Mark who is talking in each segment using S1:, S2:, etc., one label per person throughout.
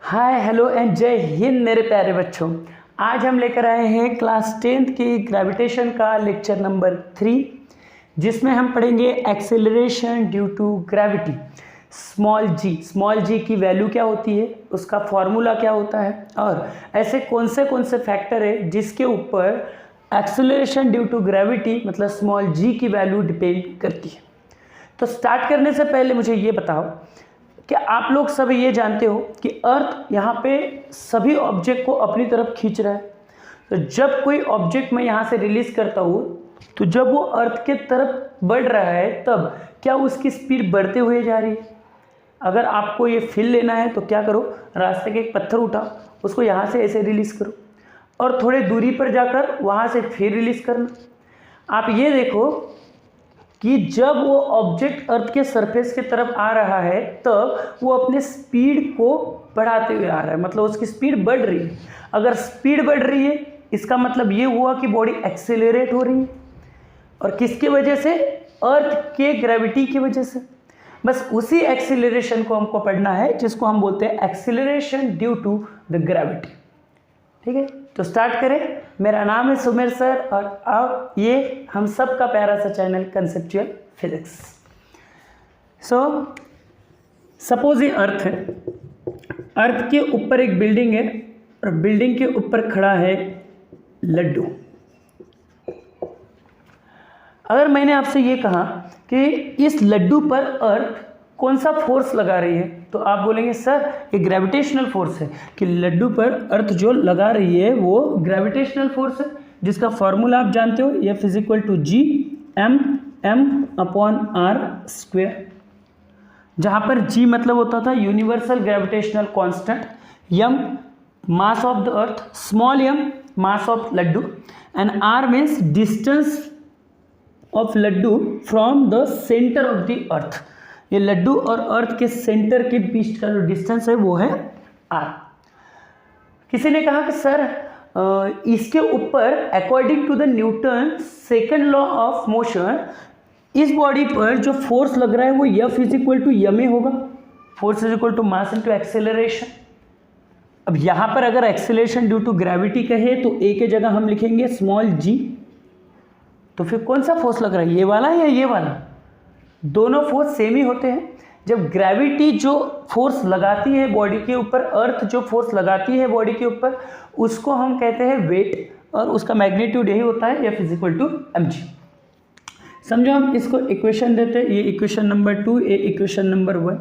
S1: Hi hello and जय हिंद मेरे प्यारे बच्चों। आज हम लेकर आए हैं क्लास 10th की ग्रेविटेशन का लेक्चर नंबर 3, जिसमें हम पढ़ेंगे acceleration due to gravity. Small G की वैल्यू क्या होती है, उसका फॉर्मूला क्या होता है, और ऐसे कौन से फैक्टर है जिसके ऊपर एक्सेलरेशन ड्यू टू ग्रेविटी मतलब स्मॉल जी की वैल्यू डिपेंड करती है। तो स्टार्ट करने से पहले मुझे ये बताओ कि आप लोग सब ये जानते हो कि अर्थ यहाँ पे सभी ऑब्जेक्ट को अपनी तरफ खींच रहा है। तो जब कोई ऑब्जेक्ट मैं यहाँ से रिलीज करता हूँ तो जब वो अर्थ के तरफ बढ़ रहा है तब क्या उसकी स्पीड बढ़ते हुए जा रही है। अगर आपको ये फील लेना है तो क्या करो, रास्ते के एक पत्थर उठाओ, उसको यहाँ से ऐसे रिलीज करो और थोड़े दूरी पर जाकर वहाँ से फिर रिलीज करना। आप ये देखो कि जब वो ऑब्जेक्ट अर्थ के सरफेस की तरफ आ रहा है तब वो अपने स्पीड को बढ़ाते हुए आ रहा है, मतलब उसकी स्पीड बढ़ रही है। अगर स्पीड बढ़ रही है इसका मतलब ये हुआ कि बॉडी एक्सेलरेट हो रही है, और किसकी वजह से? अर्थ के ग्रेविटी की वजह से। बस उसी एक्सेलरेशन को हमको पढ़ना है जिसको हम बोलते हैं acceleration due to the gravity. ठीक है, तो स्टार्ट करें। मेरा नाम है सुमेर सर और अब ये हम सब का प्यारा सा चैनल कंसेप्चुअल फिजिक्स। सपोज ये अर्थ है, अर्थ के ऊपर एक बिल्डिंग है और बिल्डिंग के ऊपर खड़ा है लड्डू। अगर मैंने आपसे ये कहा कि इस लड्डू पर अर्थ कौन सा फोर्स लगा रही है, तो आप बोलेंगे सर ये ग्रेविटेशनल फोर्स है, कि लड्डू पर अर्थ जो लगा रही है वो ग्रेविटेशनल फोर्स है, जिसका फॉर्मूला आप जानते हो, F is equal to G M upon R square, जहाँ पर जी मतलब होता था universal gravitational constant, M mass of the earth, small M mass of laddu, and R means distance of laddu from the centre of the earth. ये लड्डू और अर्थ के centre के बीच का जो डिस्टेंस है वो है आर। किसी ने कहा कि सर इसके ऊपर according to the Newton second law of motion इस बॉडी पर जो फोर्स लग रहा है वो F is equal to M होगा, force is equal to mass into acceleration. अब यहाँ पर अगर एक्सेलरेशन ड्यू टू ग्रेविटी कहे तो ए के जगह हम लिखेंगे स्मॉल जी। तो फिर कौन सा फोर्स लग रहा है, ये वाला या ये वाला? दोनों फोर्स सेम ही होते हैं। जब ग्रेविटी जो फोर्स लगाती है बॉडी के ऊपर, अर्थ जो फोर्स लगाती है बॉडी के ऊपर, उसको हम कहते हैं वेट, और उसका मैग्नीट्यूड यही होता है F is equal to M G. समझो हम इसको इक्वेशन देते हैं, ये इक्वेशन नंबर 2, ये इक्वेशन नंबर 1।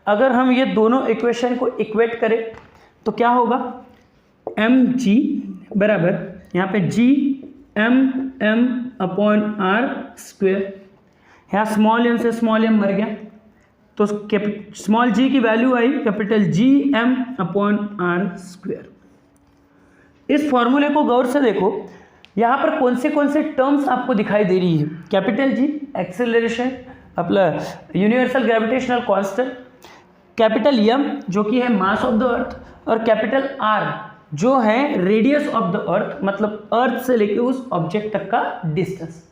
S1: अगर हम ये दोनों इक्वेशन को इक्वेट करें तो क्या होगा, एम जी बराबर यहाँ पे G M upon R square, यहाँ स्मॉल एम से स्मॉल एम मर गया तो स्मॉल जी की वैल्यू आई capital G M upon R square. इस फॉर्मूले को गौर से देखो, यहाँ पर कौन से टर्म्स आपको दिखाई दे रही है। कैपिटल जी एक्सेलरेशन अपना universal gravitational constant, capital M जो कि है मास ऑफ द अर्थ, और कैपिटल आर जो है रेडियस ऑफ द अर्थ मतलब अर्थ से लेके उस ऑब्जेक्ट तक का डिस्टेंस।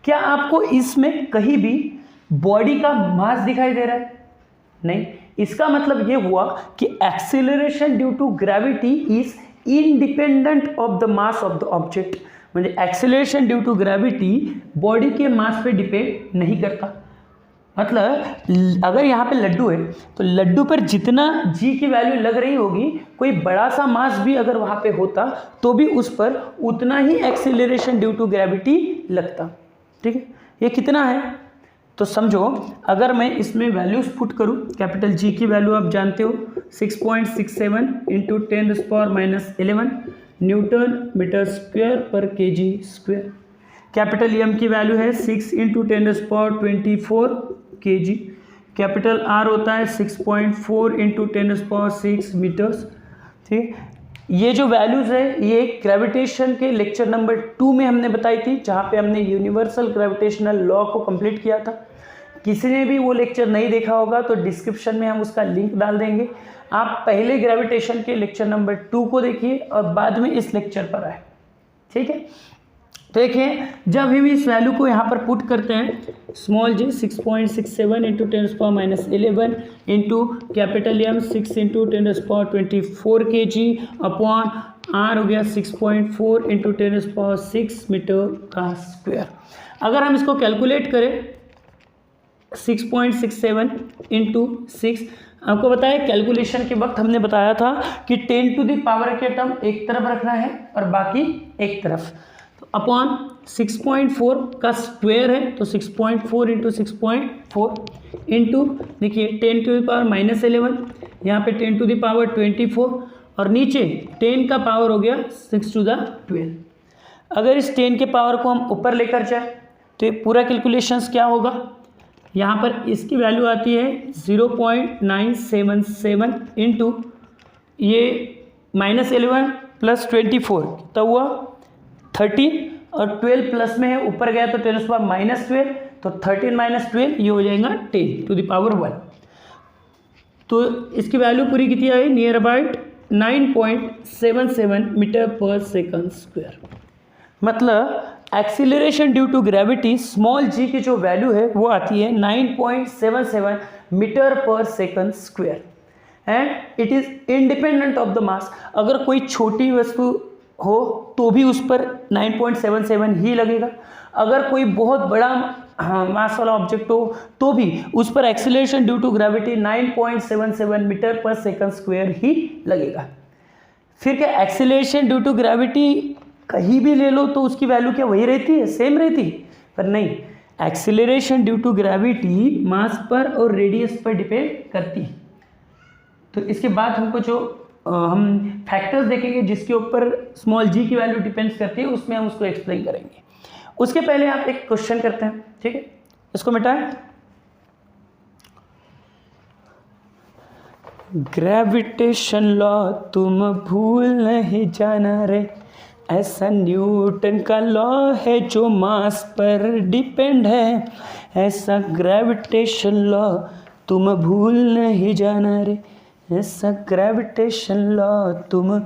S1: क्या आपको इसमें कहीं भी बॉडी का मास दिखाई दे रहा है? नहीं। इसका मतलब ये हुआ कि acceleration due to gravity is independent of the mass of the object, म्हणजे acceleration due to gravity body के मास पे डिपेंड नहीं करता। मतलब अगर यहाँ पे लड्डू है तो लड्डू पर जितना जी की वैल्यू लग रही होगी, कोई बड़ा सा मास भी अगर वहाँ पे होता तो भी उस पर उतना ही एक्सेलरेशन ड्यू टू ग्रेविटी लगता। ठीक है, ये कितना है तो समझो, अगर मैं इसमें वैल्यूज पुट करूँ, कैपिटल जी की वैल्यू आप जानते हो 6.67 इंटू 10⁻11 न्यूटन मीटर स्क्वायर पर केजी स्क्वायर। कैपिटल एम की वैल्यू है 6 इंटू 10⁻24 केजी। कैपिटल आर होता है 6.4 इंटू 10⁻6 मीटर्स। ठीक, ये जो वैल्यूज़ है ये ग्रेविटेशन के लेक्चर नंबर 2 में हमने बताई थी, जहाँ पे हमने यूनिवर्सल ग्रेविटेशनल लॉ को कंप्लीट किया था। किसी ने भी वो लेक्चर नहीं देखा होगा तो डिस्क्रिप्शन में हम उसका लिंक डाल देंगे। आप पहले ग्रेविटेशन के लेक्चर नंबर 2 को देखिए और बाद में इस लेक्चर पर आए। ठीक है, देखिए जब हम इस वैल्यू को यहाँ पर पुट करते हैं, small G 6.67 into 10⁻11 into capital M 6 into 10⁻24 kg upon R हो गया 6.4 इंटू 10⁻6 मीटर का स्क्वायर। अगर हम इसको कैलकुलेट करें 6.67 इंटू 6, आपको बताया कैलकुलेशन के वक्त हमने बताया था कि 10 टू द पावर के टर्म एक तरफ रखना है और बाकी एक तरफ, तो अपॉन 6.4 का स्क्वायर है तो 6.4 इंटू 6.4 इंटू देखिए 10 टू द पावर -11, यहाँ पे 10 टू द पावर 24 और नीचे 10 का पावर हो गया 6 टू द 12। अगर इस 10 के पावर को हम ऊपर लेकर जाए तो ये पूरा कैलकुलेशंस क्या होगा, यहाँ पर इसकी वैल्यू आती है 0.977 इंटू ये -11 प्लस 24 कितना हुआ 13 और 12 प्लस में है ऊपर गया तो 10⁻12 तो 13 - 12 ये हो जाएगा 10 टू द पावर 1। तो इसकी वैल्यू पूरी कितनी आई, नियर अबाउट 9.77 मीटर पर सेकंड स्क्वायर। मतलब acceleration due to gravity small G की जो वैल्यू है वो आती है 9.77 मीटर पर second square and it is independent of the मास। अगर कोई छोटी वस्तु हो तो भी उस पर 9.77 ही लगेगा, अगर कोई बहुत बड़ा मास वाला ऑब्जेक्ट हो तो भी उस पर acceleration due to gravity 9.77 metre पर सेकंड स्क्वायर ही लगेगा। फिर क्या एक्सीलरेशन ड्यू टू ग्रेविटी कहीं भी ले लो तो उसकी वैल्यू क्या वही रहती है, सेम रहती है? पर नहीं, एक्सीलरेशन ड्यू टू ग्रेविटी मास पर और रेडियस पर डिपेंड करती है। तो इसके बाद हमको जो हम फैक्टर्स देखेंगे जिसके ऊपर स्मॉल जी की वैल्यू डिपेंड्स करती है उसमें हम उसको एक्सप्लेन करेंगे। उसके पहले आप एक क्वेश्चन करते हैं, ठीक है, इसको मिटाएं। ग्रेविटेशन लॉ तुम भूल नहीं जाना रे, ऐसा न्यूटन का लॉ है जो मास पर डिपेंड है, ऐसा ग्रेविटेशन लॉ तुम भूल नहीं जाना रे, ऐसा ग्रेविटेशन लॉ तुम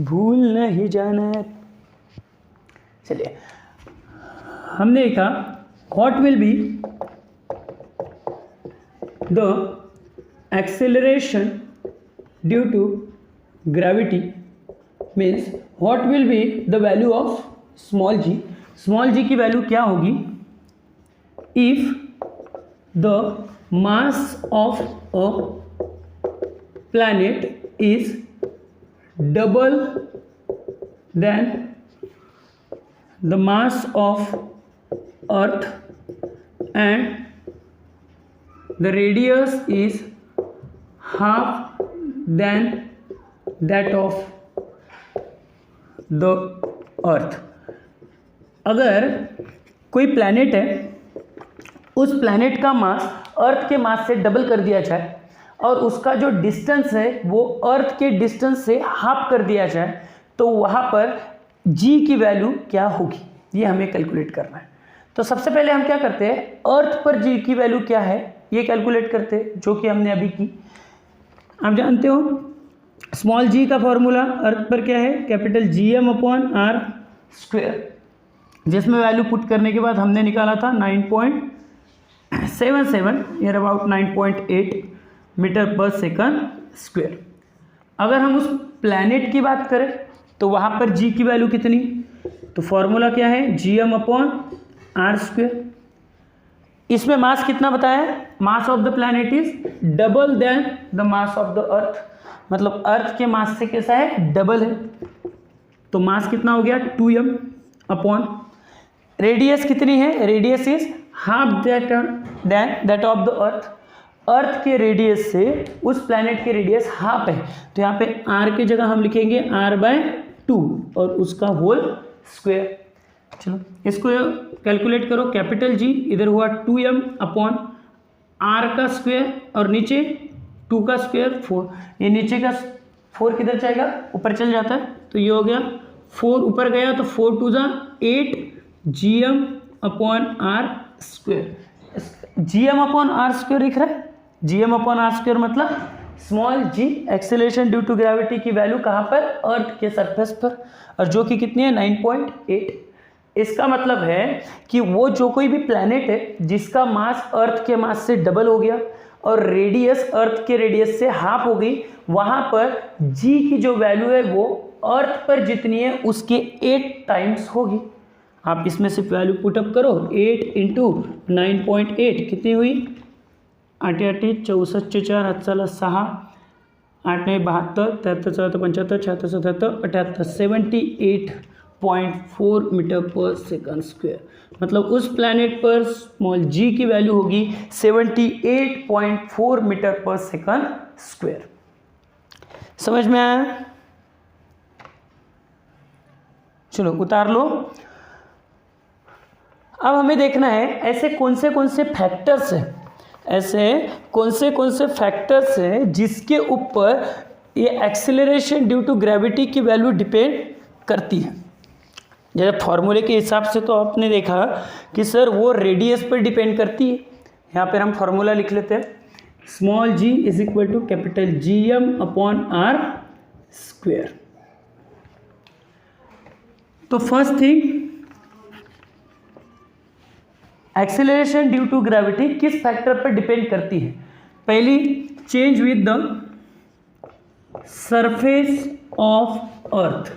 S1: भूल नहीं जाना रे। चलिए हमने देखा what will be the acceleration due to gravity means what will be the value of small G. Small G की वैल्यू क्या होगी if the mass of a planet is double than the mass of earth and the radius is half than that of the earth। अगर कोई planet है उस planet का मास अर्थ के मास से डबल कर दिया जाए और उसका जो डिस्टेंस है वो अर्थ के डिस्टेंस से हाफ कर दिया जाए तो वहाँ पर जी की वैल्यू क्या होगी, ये हमें कैलकुलेट करना है। तो सबसे पहले हम क्या करते हैं, अर्थ पर जी की वैल्यू क्या है ये कैलकुलेट करते हैं, जो कि हमने अभी की। आप जानते हो स्मॉल जी का फॉर्मूला अर्थ पर क्या है, capital GM upon R square, जिसमें वैल्यू पुट करने के बाद हमने निकाला था 9.77 नियर अबाउट 9.8 मीटर पर सेकंड स्क्वायर। अगर हम उस प्लैनेट की बात करें तो वहाँ पर जी की वैल्यू कितनी, तो फॉर्मूला क्या है GM अपॉन आर स्क्वायर। इसमें मास कितना बताया है, mass of the planet is double than the mass of the earth, मतलब अर्थ के मास से कैसा है, डबल है। तो मास कितना हो गया 2m अपॉन रेडियस कितनी है, radius is half than that of the earth. Earth के रेडियस से उस प्लैनेट के रेडियस हाफ है, तो यहाँ पे r की जगह हम लिखेंगे r/2 और उसका होल स्क्वायर। चलो इसको कैलकुलेट करो, कैपिटल जी इधर हुआ 2m अपॉन r का स्क्वायर और नीचे 2 का स्क्वायर 4, ये नीचे का 4 किधर जाएगा, ऊपर चल जाता है, तो ये हो गया 4 ऊपर गया तो 4 2 8 GM upon R square. GM upon R square दिख रहा है, GM अपॉन आर स्क्वायर मतलब small g acceleration due to gravity की वैल्यू कहाँ पर, अर्थ के सरफेस पर, और जो कि कितनी है 9.8। इसका मतलब है कि वो जो कोई भी प्लैनेट है जिसका मास अर्थ के मास से डबल हो गया और रेडियस अर्थ के रेडियस से हाफ हो गई, वहाँ पर जी की जो वैल्यू है वो अर्थ पर जितनी है उसके 8 टाइम्स होगी। आप इसमें सिर्फ वैल्यू पुटअप करो, 8 इंटू 9.8 कितनी हुई, 8 8 64 4 7 6 8 9 72 73 74 75 76 77 78 78.4 मीटर पर सेकंड स्क्वायर। मतलब उस प्लैनेट पर स्मॉल जी की वैल्यू होगी 78.4 मीटर पर सेकंड स्क्वायर। समझ में आया? चलो उतार लो। अब हमें देखना है ऐसे कौन से फैक्टर्स हैं, ऐसे कौन से फैक्टर्स हैं जिसके ऊपर ये एक्सेलरेशन ड्यू टू ग्रेविटी की वैल्यू डिपेंड करती है। जैसे फॉर्मूले के हिसाब से तो आपने देखा कि सर वो रेडियस पर डिपेंड करती है। यहाँ पर हम फॉर्मूला लिख लेते हैं, small G is equal to capital G M upon R square. तो first thing, acceleration due to gravity किस फैक्टर पर डिपेंड करती है? पहली, change with the surface of earth,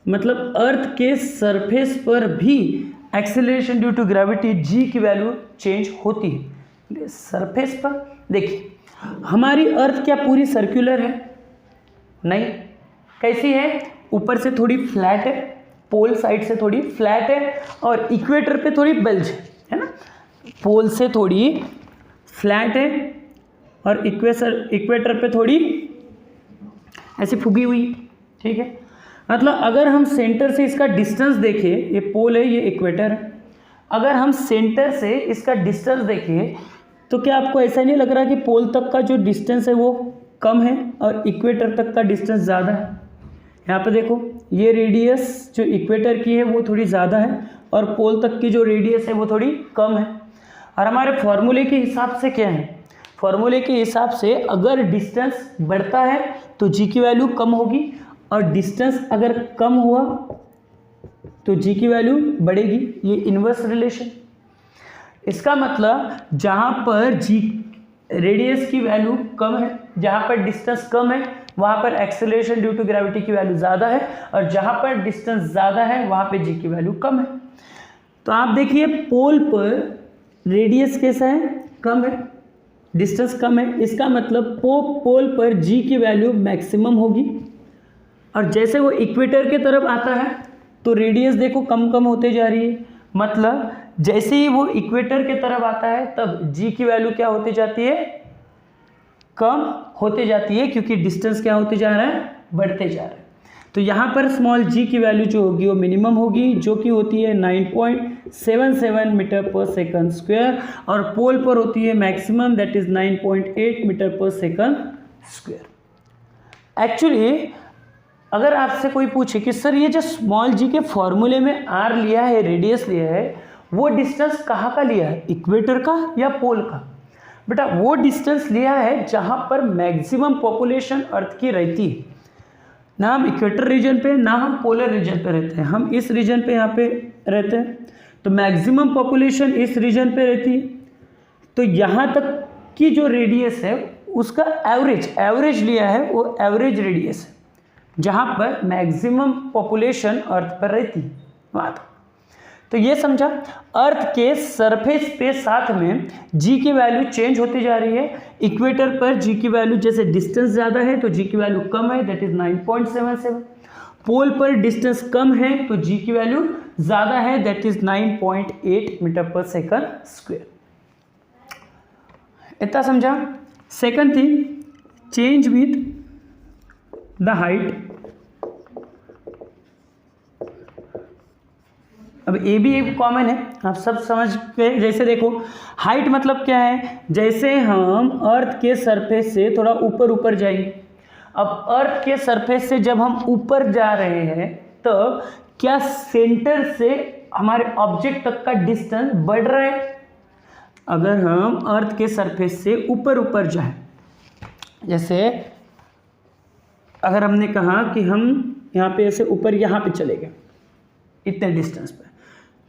S1: मतलब अर्थ के सरफेस पर भी acceleration due to gravity G की वैल्यू चेंज होती है। सरफेस पर देखिए, हमारी अर्थ क्या पूरी सर्कुलर है? नहीं। कैसी है? ऊपर से थोड़ी फ्लैट है, पोल साइड से थोड़ी फ्लैट है और इक्वेटर पे थोड़ी बल्ज है ना। पोल से थोड़ी फ्लैट है और इक्वेटर पे थोड़ी ऐसी फुगी हुई, ठीक है। मतलब अगर हम सेंटर से इसका डिस्टेंस देखें, ये पोल है, ये इक्वेटर है, अगर हम सेंटर से इसका डिस्टेंस देखें तो क्या आपको ऐसा नहीं लग रहा कि पोल तक का जो डिस्टेंस है वो कम है और इक्वेटर तक का डिस्टेंस ज़्यादा है? यहाँ पे देखो, ये रेडियस जो इक्वेटर की है वो थोड़ी ज़्यादा है और पोल तक की जो रेडियस है वो थोड़ी कम है। और हमारे फॉर्मूले के हिसाब से क्या है? फॉर्मूले के हिसाब से अगर डिस्टेंस बढ़ता है तो जी की वैल्यू कम होगी और डिस्टेंस अगर कम हुआ तो जी की वैल्यू बढ़ेगी। ये इन्वर्स रिलेशन। इसका मतलब जहाँ पर जी रेडियस की वैल्यू कम है, जहाँ पर डिस्टेंस कम है, वहाँ पर एक्सेलरेशन ड्यू टू ग्रेविटी की वैल्यू ज़्यादा है और जहाँ पर डिस्टेंस ज़्यादा है वहाँ पे जी की वैल्यू कम है। तो आप देखिए पोल पर रेडियस कैसा है? कम है, डिस्टेंस कम है। इसका मतलब पोल पर जी की वैल्यू मैक्सिमम होगी और जैसे वो इक्वेटर के तरफ आता है तो रेडियस देखो कम कम होते जा रही है। मतलब जैसे ही वो इक्वेटर के तरफ आता है तब जी की वैल्यू क्या होती जाती है? कम होते जाती है, क्योंकि डिस्टेंस क्या होते जा रहा है? बढ़ते जा रहा है। तो यहाँ पर स्मॉल जी की वैल्यू जो होगी वो मिनिमम होगी, जो कि होती है 9.77 मीटर पर सेकंड स्क्वायर और पोल पर होती है मैक्सिमम, दैट इज 9.8 मीटर पर सेकंड स्क्वायर। एक्चुअली अगर आपसे कोई पूछे कि सर ये जो स्मॉल जी के फॉर्मूले में आर लिया है, रेडियस लिया है, वो डिस्टेंस कहाँ का लिया है? इक्वेटर का या पोल का? बेटा वो डिस्टेंस लिया है जहाँ पर मैक्सिमम पॉपुलेशन अर्थ की रहती है। ना हम इक्वेटर रीजन पे, ना हम पोलर रीजन पे रहते हैं, हम इस रीजन पे यहाँ पे रहते हैं। तो मैक्सिमम पॉपुलेशन इस रीजन पे रहती है। तो यहाँ तक की जो रेडियस है उसका एवरेज लिया है, वो एवरेज रेडियस है जहाँ पर मैक्सिमम पॉपुलेशन अर्थ पर रहती है वहाँ तक। तो ये समझा, अर्थ के सरफेस पे साथ में जी की वैल्यू चेंज होती जा रही है। इक्वेटर पर जी की वैल्यू जैसे डिस्टेंस ज़्यादा है तो जी की वैल्यू कम है, दैट इज 9.77। पोल पर डिस्टेंस कम है तो जी की वैल्यू ज़्यादा है, दैट इज 9.8 मीटर पर सेकंड स्क्वायर। इतना समझा। Second thing, change with the height. अब ए भी एक कॉमन है, आप सब समझ गए। जैसे देखो हाइट मतलब क्या है? जैसे हम अर्थ के सरफेस से थोड़ा ऊपर जाएंगे। अब अर्थ के सरफेस से जब हम ऊपर जा रहे हैं तो क्या सेंटर से हमारे ऑब्जेक्ट तक का डिस्टेंस बढ़ रहा है? अगर हम अर्थ के सरफेस से ऊपर जाएं, जैसे अगर हमने कहा कि हम यहाँ पे ऐसे ऊपर यहाँ पे चले गए, इतने डिस्टेंस पे।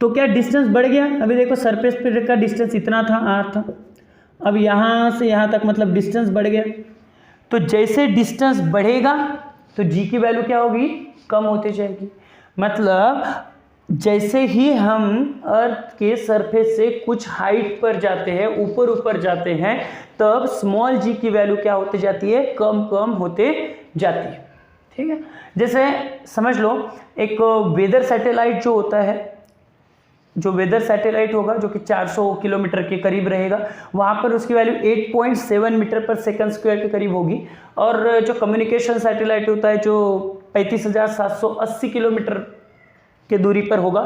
S1: तो क्या डिस्टेंस बढ़ गया? अभी देखो सरफेस पे का डिस्टेंस इतना था, r था, अब यहाँ से यहाँ तक मतलब डिस्टेंस बढ़ गया। तो जैसे डिस्टेंस बढ़ेगा तो g की वैल्यू क्या होगी? कम होती जाएगी। मतलब जैसे ही हम अर्थ के सरफेस से कुछ हाइट पर जाते हैं, ऊपर ऊपर जाते हैं, तब स्मॉल g की वैल्यू क्या होती जाती है? कम कम होते जाती है। ठीक है, जैसे समझ लो एक वेदर सैटेलाइट जो होता है, जो वेदर सैटेलाइट होगा जो कि 400 किलोमीटर के करीब रहेगा, वहाँ पर उसकी वैल्यू 8.7 मीटर पर सेकंड स्क्वायर के करीब होगी। और जो कम्युनिकेशन सैटेलाइट होता है जो 35,780 किलोमीटर के दूरी पर होगा,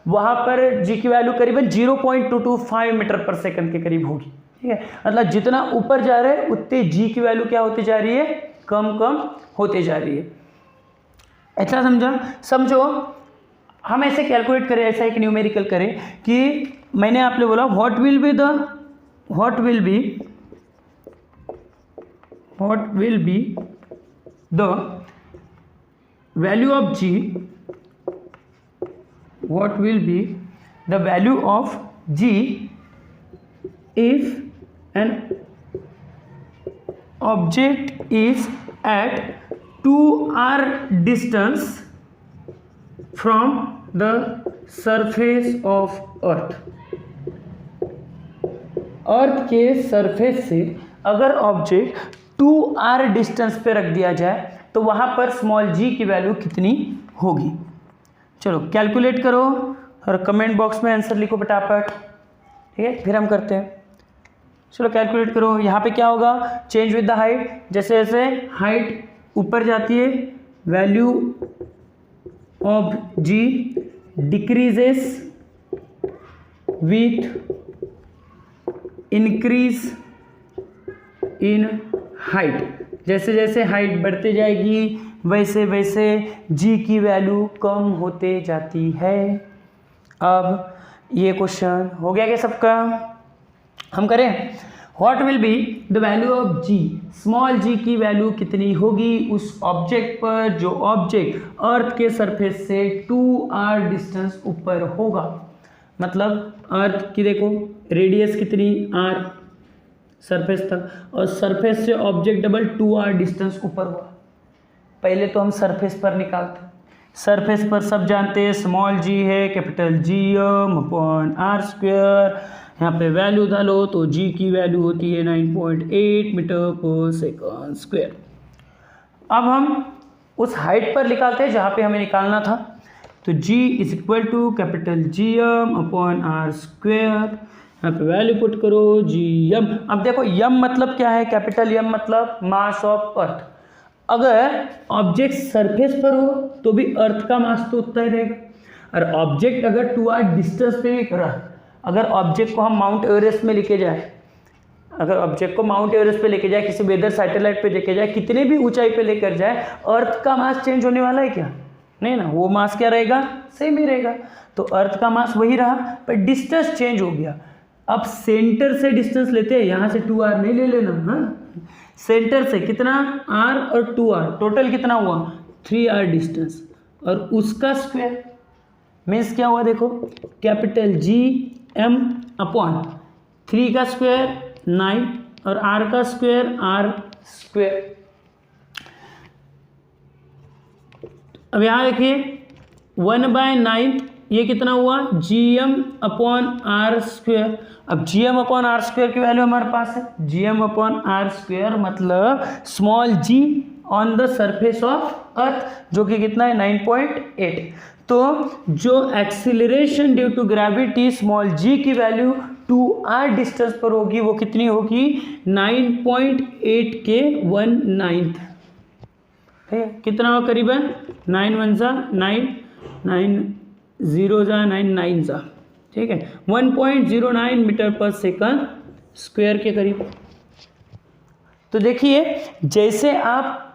S1: वहाँ पर जी की वैल्यू करीबन 0.225 मीटर पर सेकंड के करीब होगी। ठीक है, मतलब जितना ऊपर जा रहे हैं उतने जी की वैल्यू क्या होती जा रही है? कम कम होते जा रही है। ऐसा समझा? समझो हम ऐसे कैलकुलेट करें, ऐसा एक न्यूमेरिकल करें कि मैंने आपने बोला what will be the value of G, what will be the value of g if an object is at 2r distance from the surface of earth। अर्थ के सरफेस से अगर ऑब्जेक्ट 2r डिस्टेंस पे रख दिया जाए तो वहाँ पर स्मॉल g की वैल्यू कितनी होगी? चलो कैलकुलेट करो और कमेंट बॉक्स में आंसर लिखो फटाफट। ठीक है, फिर हम करते हैं। चलो कैलकुलेट करो। यहाँ पे क्या होगा? चेंज विद द हाइट, जैसे जैसे हाइट ऊपर जाती है value of G decreases with increase in height. जैसे जैसे हाइट बढ़ती जाएगी वैसे वैसे जी की वैल्यू कम होते जाती है। अब ये क्वेश्चन हो गया क्या सबका? हम करें what will be the value of G, small G की वैल्यू कितनी होगी उस ऑब्जेक्ट पर जो ऑब्जेक्ट अर्थ के सरफेस से 2r डिस्टेंस ऊपर होगा। मतलब अर्थ की देखो रेडियस कितनी r सरफेस तक, और सरफेस से ऑब्जेक्ट डबल 2r डिस्टेंस ऊपर हुआ। पहले तो हम सरफेस पर निकालते हैं। सरफेस पर सब जानते हैं स्मॉल जी है capital GM upon r square. यहाँ पे वैल्यू डालो तो जी की वैल्यू होती है 9.8 मीटर पर सेकंड स्क्वायर। अब हम उस हाइट पर निकालते हैं जहाँ पे हमें निकालना था। तो g is equal to capital GM upon r square. यहाँ पे वैल्यू पुट करो GM। अब देखो m मतलब क्या है? कैपिटल M मतलब मास ऑफ अर्थ। अगर ऑब्जेक्ट सरफेस पर हो तो भी अर्थ का मास तो उतना ही रहेगा, और ऑब्जेक्ट अगर 2r डिस्टेंस पे भी रहा, अगर ऑब्जेक्ट को हम माउंट एवरेस्ट में लेके जाए, अगर ऑब्जेक्ट को माउंट एवरेस्ट पे लेके जाए, किसी वेदर सैटेलाइट पे लेके जाए, कितने भी ऊंचाई पे लेकर जाए, अर्थ का मास चेंज होने वाला है क्या? नहीं ना, वो मास क्या रहेगा? सेम ही रहेगा। तो अर्थ का मास वही रहा पर डिस्टेंस चेंज हो गया। अब सेंटर से डिस्टेंस लेते हैं, यहाँ से 2r नहीं ले लेना। हाँ, सेंटर से कितना? r और 2r, टोटल कितना हुआ? 3r डिस्टेंस, और उसका स्क्वायर मीन्स क्या हुआ? देखो कैपिटल GM अपॉन 3 का स्क्वायर 9 और r का स्क्वायर r स्क्वायर। अब यहाँ देखिए 1/9 ये कितना हुआ? GM upon r square. अब GM अपॉन r स्क्वायर की वैल्यू हमारे पास है, GM अपॉन r स्क्वायर मतलब small g on the surface of earth, जो कि कितना है? 9.8। तो जो acceleration due to gravity small g की वैल्यू 2r डिस्टेंस पर होगी वो कितनी होगी? 9.8 के 1/9। ठीक है, कितना हो? करीबन 9 1 जा 9, 9 0 जा 9 9 जा। ठीक है, 1.09 मीटर पर सेकंड स्क्वायर के करीब। तो देखिए जैसे आप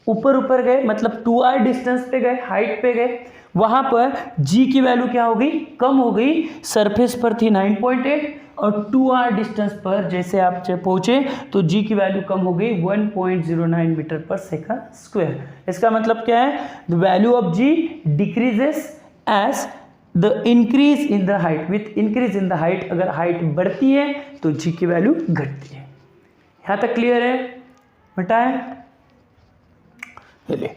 S1: ऊपर ऊपर गए मतलब 2r डिस्टेंस पे गए, हाइट पे गए, वहाँ पर g की वैल्यू क्या हो गई? कम हो गई। सरफेस पर थी 9.8 और 2r डिस्टेंस पर जैसे आप पहुँचे तो g की वैल्यू कम हो गई 1.09 मीटर पर सेकंड स्क्वायर। इसका मतलब क्या है? The value of g decreases as the increase in the height, with increase in the height, अगर हाइट बढ़ती है तो जी की वैल्यू घटती है। यहाँ तक क्लियर है बेटा? है ले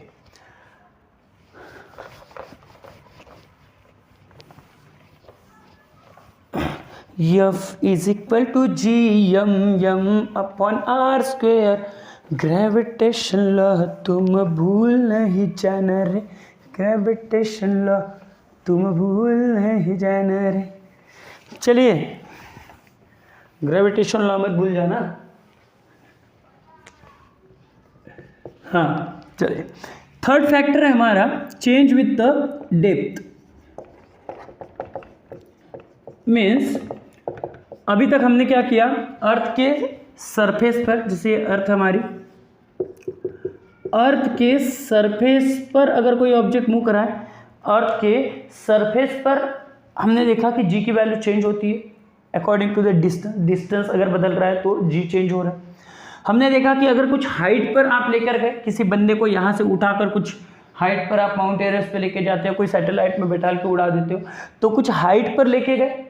S1: F is equal to G M M upon R square, gravitation law तुम भूल नहीं जाना रे, ग्रेविटेशन लॉ तुम भूल नहीं जाना रे। चलिए ग्रेविटेशन लॉ मत भूल जाना। हाँ चलिए, थर्ड फैक्टर है हमारा change with the depth. Means अभी तक हमने क्या किया, अर्थ के सरफेस पर, जैसे अर्थ हमारी, अर्थ के सरफेस पर अगर कोई ऑब्जेक्ट मूव कराए, अर्थ के सरफेस पर हमने देखा कि जी की वैल्यू चेंज होती है according to the distance. Distance अगर बदल रहा है तो जी चेंज हो रहा है। हमने देखा कि अगर कुछ हाइट पर आप लेकर गए, किसी बंदे को यहाँ से उठाकर कुछ हाइट पर आप माउंट एवरेस्ट पे लेके जाते हो, कोई सैटेलाइट में बैठा के उड़ा देते हो, तो कुछ हाइट पर लेके गए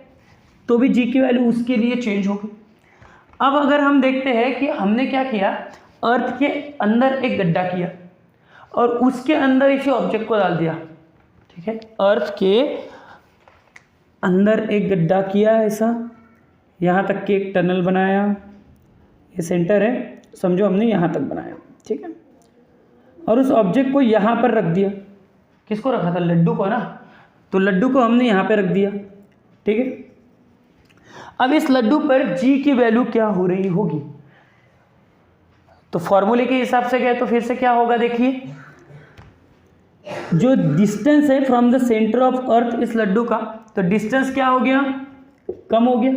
S1: तो भी जी की वैल्यू उसके लिए चेंज होगी। अब अगर हम देखते हैं कि हमने क्या किया, अर्थ के अंदर एक गड्ढा किया और उसके अंदर इसी ऑब्जेक्ट को डाल दिया, ठीक है, अर्थ के अंदर एक गड्ढा किया ऐसा, यहाँ तक के एक टनल बनाया, ये सेंटर है समझो, हमने यहाँ तक बनाया, ठीक है, और उस ऑब्जेक्ट को यहाँ पर रख दिया। किसको रखा था? लड्डू को ना। तो लड्डू को हमने यहाँ पे रख दिया, ठीक है। अब इस लड्डू पर जी की वैल्यू क्या हो रही होगी? तो फॉर्मूले के हिसाब से गए तो फिर से क्या होगा, देखिए, जो डिस्टेंस है from the centre of earth इस लड्डू का, तो डिस्टेंस क्या हो गया? कम हो गया।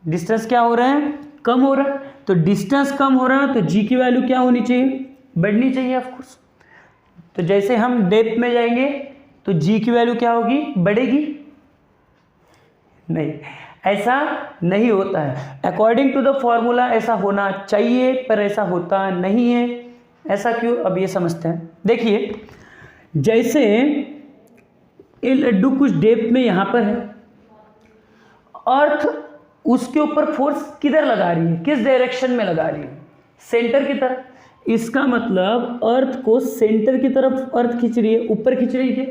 S1: डिस्टेंस क्या हो रहा है? कम हो रहा है। तो डिस्टेंस कम हो रहा है तो जी की वैल्यू क्या होनी चाहिए? बढ़नी चाहिए ऑफ कोर्स। तो जैसे हम डेप्थ में जाएंगे तो जी की वैल्यू क्या होगी? बढ़ेगी? नहीं, ऐसा नहीं होता है। अकॉर्डिंग टू द फॉर्मूला ऐसा होना चाहिए पर ऐसा होता नहीं है। ऐसा क्यों? अब ये समझते हैं। देखिए, जैसे ये लड्डू कुछ डेप्थ में यहाँ पर है, अर्थ उसके ऊपर फोर्स किधर लगा रही है? किस डायरेक्शन में लगा रही है? सेंटर की तरफ। इसका मतलब अर्थ को सेंटर की तरफ अर्थ खींच रही है, ऊपर खींच रही है?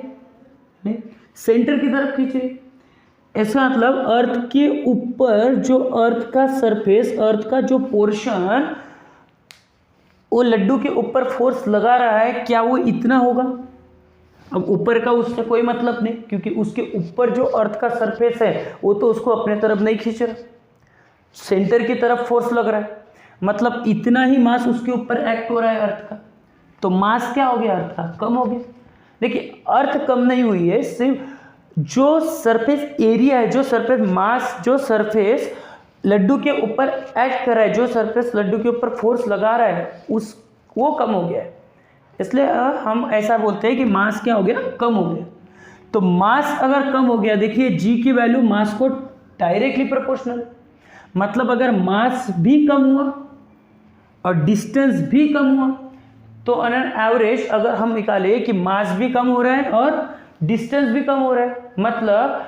S1: नहीं, सेंटर की तरफ खींच रही है। ऐसा मतलब अर्थ के ऊपर जो अर्थ का सरफेस, अर्थ का जो पोर्शन वो लड्डू के ऊपर फोर्स लगा रहा है, क्या वो इतना होगा? अब ऊपर का उससे कोई मतलब नहीं, क्योंकि उसके ऊपर जो अर्थ का सरफेस है वो तो उसको अपने तरफ नहीं खींच रहा, सेंटर की तरफ फोर्स लग रहा है, मतलब इतना ही मास उसके ऊपर एक्ट हो रहा है अर्थ का। तो मास क्या हो गया? अर्थ का कम हो गया। देखिए, अर्थ कम नहीं हुई है, सिर्फ जो सरफेस एरिया है, जो सरफेस मास, जो सरफेस लड्डू के ऊपर एक्ट कर रहा है, जो सरफेस लड्डू के ऊपर फोर्स लगा रहा है, उस वो कम हो गया है। इसलिए हम ऐसा बोलते हैं कि मास क्या हो गया? कम हो गया। तो मास अगर कम हो गया, देखिए जी की वैल्यू मास को डायरेक्टली प्रोपोर्शनल, मतलब अगर मास भी कम हुआ और डिस्टेंस भी कम हुआ तो ऑन एन एवरेज अगर हम निकालें कि मास भी कम हो रहा है और डिस्टेंस भी कम हो रहा है, मतलब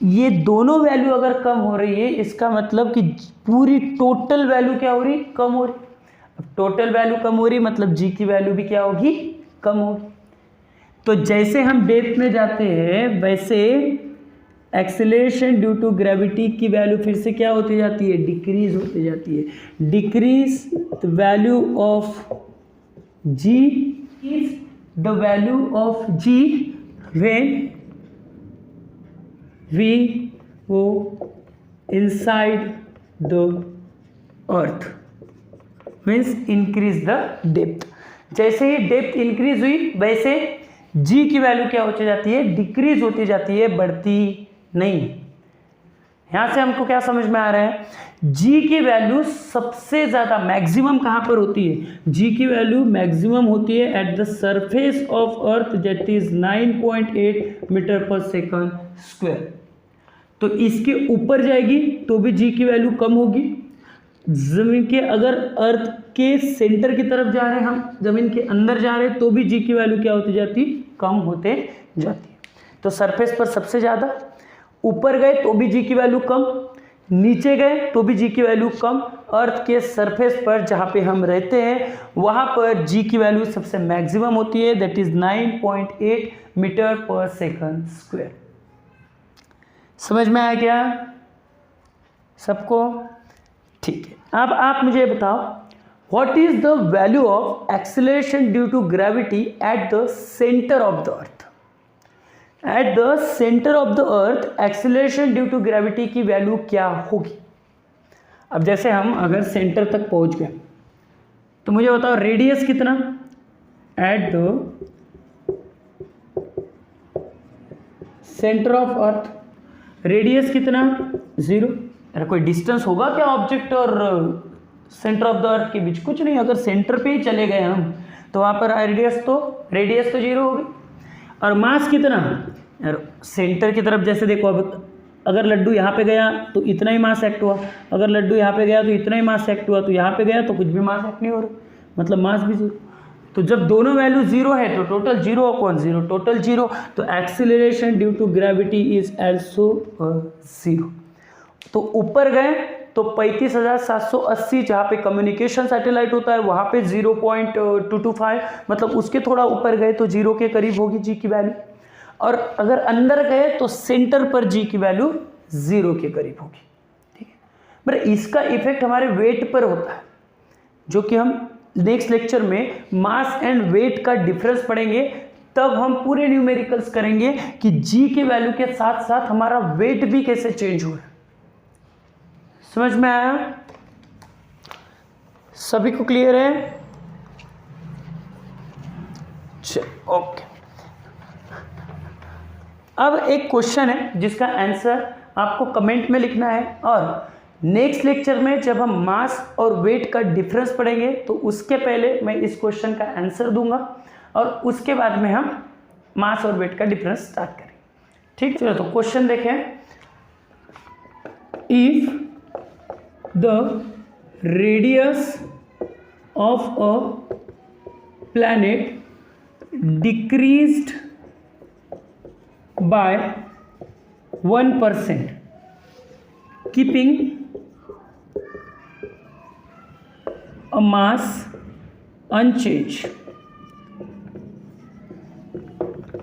S1: ये दोनों वैल्यू अगर कम हो रही है, इसका मतलब कि पूरी टोटल वैल्यू क्या हो रही? कम हो रही। अब टोटल वैल्यू कम हो रही मतलब जी की वैल्यू भी क्या होगी? कम होगी। तो जैसे हम डेप्थ में जाते हैं वैसे एक्सेलरेशन ड्यू टू ग्रेविटी की वैल्यू फिर से क्या होती जाती है? डिक्रीज होती जाती है। Decrease the value of G is the value of G when we go inside the earth, means increase the depth। जैसे ही डेप्थ इंक्रीज हुई वैसे जी की वैल्यू क्या होती जाती है? डिक्रीज होती जाती है, बढ़ती नहीं। यहाँ से हमको क्या समझ में आ रहा है? जी की वैल्यू सबसे ज़्यादा मैक्सिमम कहाँ पर होती है? जी की वैल्यू मैक्सिमम होती है at the surface of earth, that is 9.8 metre पर सेकंड स्क्वायर। तो इसके ऊपर जाएगी तो भी जी की वैल्यू कम होगी। जमीन के अगर अर्थ के सेंटर की तरफ जा रहे हैं हम, जमीन के अंदर जा रहे हैं तो भी जी की वैल्यू क्या होती जाती? कम होते जाती है। तो सरफेस पर सबसे ज़्यादा, ऊपर गए तो भी जी की वैल्यू कम, नीचे गए तो भी जी की वैल्यू कम। अर्थ के सरफेस पर जहाँ पे हम रहते हैं वहाँ पर जी की वैल्यू सबसे मैक्सिमम होती है, दैट इज़ 9.8 मीटर पर सेकंड स्क्वायर। समझ में आया क्या सबको? ठीक है, अब आप मुझे बताओ what is the value of acceleration due to gravity at the centre of the earth. At the centre of the earth acceleration due to gravity की वैल्यू क्या होगी? अब जैसे हम अगर सेंटर तक पहुंच गए तो मुझे बताओ रेडियस कितना eight the centre of earth, radius कितना 0। अरे कोई डिस्टेंस होगा क्या ऑब्जेक्ट और सेंटर ऑफ द अर्थ के बीच? कुछ नहीं। अगर सेंटर पे ही चले गए हम तो वहाँ पर रेडियस तो 0 होगी। और मास कितना? यार सेंटर की तरफ जैसे देखो, अब अगर लड्डू यहाँ पे गया तो इतना ही मास एक्ट हुआ, अगर लड्डू यहाँ पे गया तो इतना ही मास एक्ट हुआ, तो यहाँ पे गया तो कुछ भी मास एक्ट नहीं हो रहा, मतलब मास भी 0। तो जब दोनों वैल्यू 0 है तो टोटल 0 अपॉन 0, टोटल 0, तो acceleration due to gravity is also 0। तो ऊपर गए तो 35,780 जहाँ पे कम्युनिकेशन सैटेलाइट होता है वहाँ पे 0.225, मतलब उसके थोड़ा ऊपर गए तो 0 के करीब होगी जी की वैल्यू। और अगर अंदर गए तो सेंटर पर जी की वैल्यू 0 के करीब होगी। ठीक है, पर इसका इफेक्ट हमारे वेट पर होता है, जो कि हम नेक्स्ट लेक्चर में मास एंड वेट का डिफरेंस पढ़ेंगे, तब हम पूरे न्यूमेरिकल्स करेंगे कि जी की वैल्यू के साथ साथ हमारा वेट भी कैसे चेंज हुआ है। समझ में आया? सभी को क्लियर है? ओके। अब एक क्वेश्चन है जिसका आंसर आपको कमेंट में लिखना है, और नेक्स्ट लेक्चर में जब हम मास और वेट का डिफरेंस पढ़ेंगे तो उसके पहले मैं इस क्वेश्चन का आंसर दूंगा और उसके बाद में हम मास और वेट का डिफरेंस स्टार्ट करेंगे। ठीक है, चलो तो क्वेश्चन देखें। If the radius of a planet decreased by 1%, keeping a mass unchanged,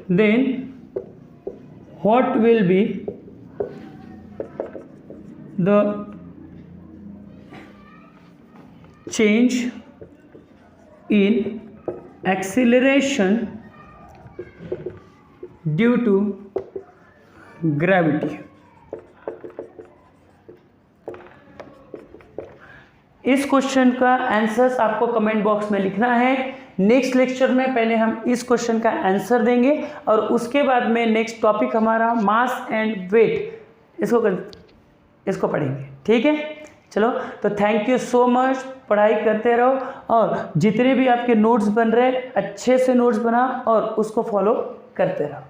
S1: then what will be the change in acceleration due to gravity? इस क्वेश्चन का आंसर्स आपको कमेंट बॉक्स में लिखना है। नेक्स्ट लेक्चर में पहले हम इस क्वेश्चन का आंसर देंगे और उसके बाद में नेक्स्ट टॉपिक हमारा मास एंड वेट, इसको पढ़ेंगे। ठीक है, चलो तो थैंक यू सो मच। पढ़ाई करते रहो और जितने भी आपके नोट्स बन रहे हैं अच्छे से नोट्स बना और उसको फॉलो करते रहो।